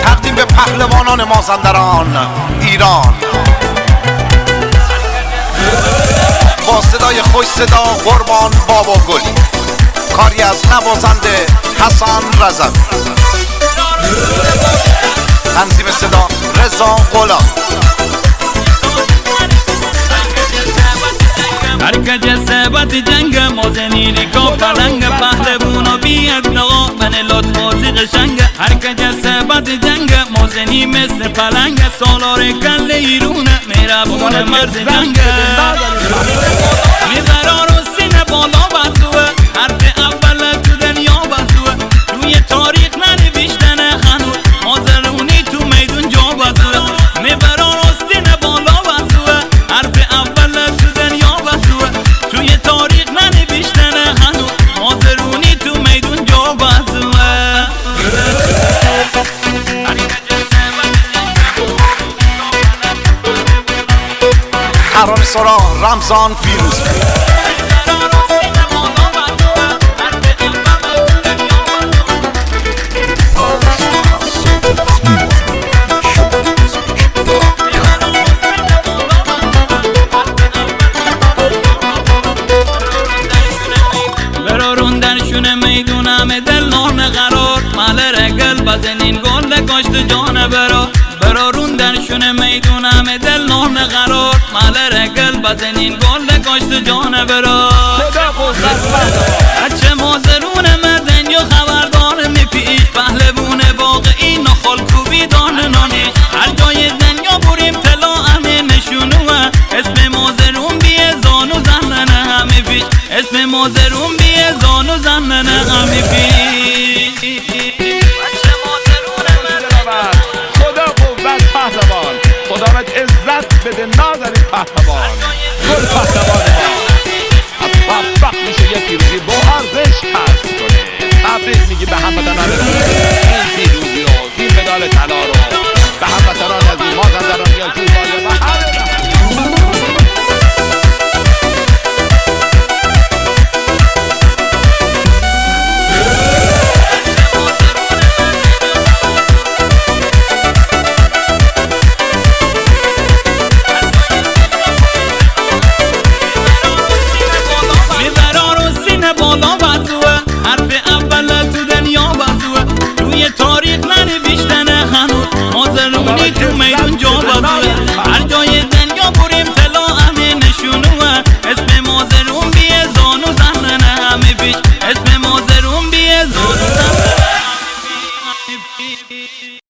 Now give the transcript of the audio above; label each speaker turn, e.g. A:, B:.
A: تقدیم به پهلوانان مازندران ایران، با صدای خوش صدا قربان بابا گلی، کاری از نوازنده حسن رضوی، تنظیم صدا رضا غلام.
B: هرکه جسبت جنگ مازنینی که پلنگ پهلوانو بیاد نقا من لطفازی قشنگ. هرکه جسبت جنگ مازنی مثل پلنگ سالار کل ایرونه میربونه مرد جنگ. میبرار و سینه بالا بردوه حرف اول تو دنیا بردوه توی تاریخ ننوشتن هنوز مازرونی تو میدون جا بردوه. میبرار و سینه بالا بردوه حرف اول تو دنیا بردوه توی تاریخ ننوشتن هنوز مازرونی تو میدون جا بردوه.
A: ترانه سرا رمضان فیروزپور.
B: میدونم دل نان قرار مال رگل بزنین گل کاشت جان برا روندنشونه. میدونم دل نان قرار مال رگل بزنین گل کاشت جان برا. بچه مازرون مدن یا خبردار میپیش پهلوون واقعی نخال کوبی دان نانی. هر جای دنیا بریم طلا همه نشونوه اسم مازرون بیه زانو زننه همه پیش. اسم مازرون بیه زانو زننه همه پیش.
C: خدا قوت پهلوان، خدا بهت عزت بده نازنین پهلوان. گل پهلوان ما وقت میشه یه پیروزی با ارزش کسب کنه. تبریک میگی به هموطنان این پیروزی رو، این مدال طلا رو به هموطنان از مازندران یا جوزای و همه
B: بالا بردوه حرف اول تو دنیا بردوه توی تاریخ ننوشتن هنوز مازرونی تو میدون جا بردوه. هر جای دنیا بریم طلا همه نشونوه اسم مازرون بیه زانو زننه همه پیش. اسم مازرون بیه زانو زننه همه پیش.